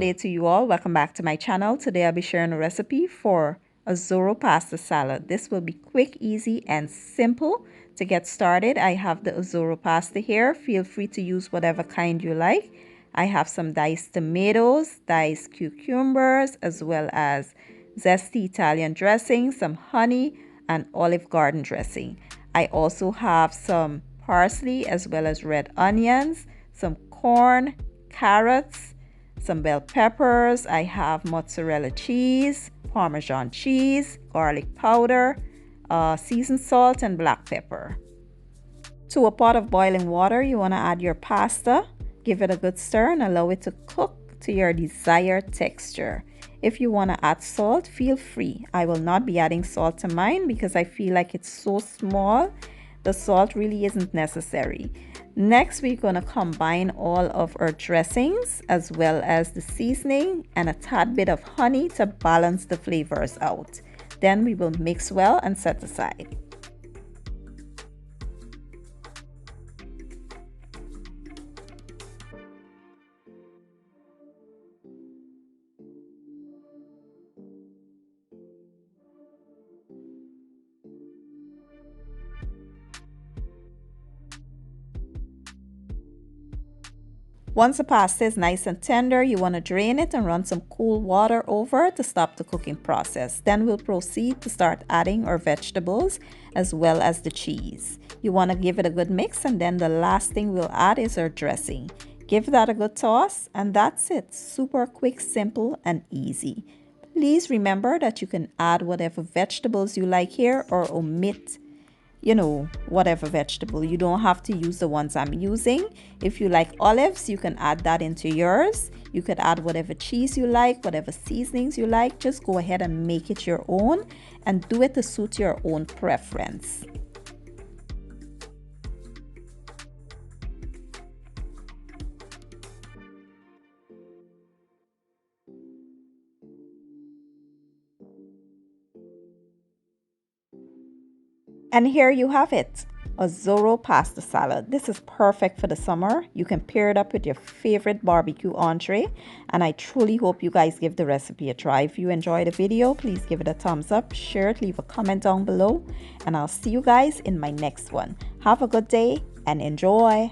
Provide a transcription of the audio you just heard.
day to you all. Welcome back to my channel. Today I'll be sharing a recipe for a ORZO pasta salad. This will be quick, easy, and simple to get started. I have the ORZO pasta here. Feel free to use whatever kind you like. I have some diced tomatoes, diced cucumbers, as well as zesty Italian dressing, some honey, and Olive Garden dressing. I also have some parsley as well as red onions, some corn, carrots, some bell peppers. I have mozzarella cheese, parmesan cheese, garlic powder, seasoned salt, and black pepper. To a pot of boiling water, you want to add your pasta. Give it a good stir and allow it to cook to your desired texture. If you want to add salt, feel free. I will not be adding salt to mine because I feel like it's so small. The salt really isn't necessary. Next, we're going to combine all of our dressings as well as the seasoning and a tad bit of honey to balance the flavors out. Then we will mix well and set aside. Once the pasta is nice and tender, you want to drain it and run some cool water over to stop the cooking process. Then we'll proceed to start adding our vegetables as well as the cheese. You want to give it a good mix, and then the last thing we'll add is our dressing. Give that a good toss, and that's it. Super quick, simple, and easy. Please remember that you can add whatever vegetables you like here or omit whatever vegetable. You don't have to use the ones I'm using. If you like olives, you can add that into yours. You could add whatever cheese you like, whatever seasonings you like. Just go ahead and make it your own and do it to suit your own preference. And here you have it, a ORZO pasta salad. This is perfect for the summer. You can pair it up with your favorite barbecue entree. And I truly hope you guys give the recipe a try. If you enjoyed the video, please give it a thumbs up, share it, leave a comment down below. And I'll see you guys in my next one. Have a good day and enjoy.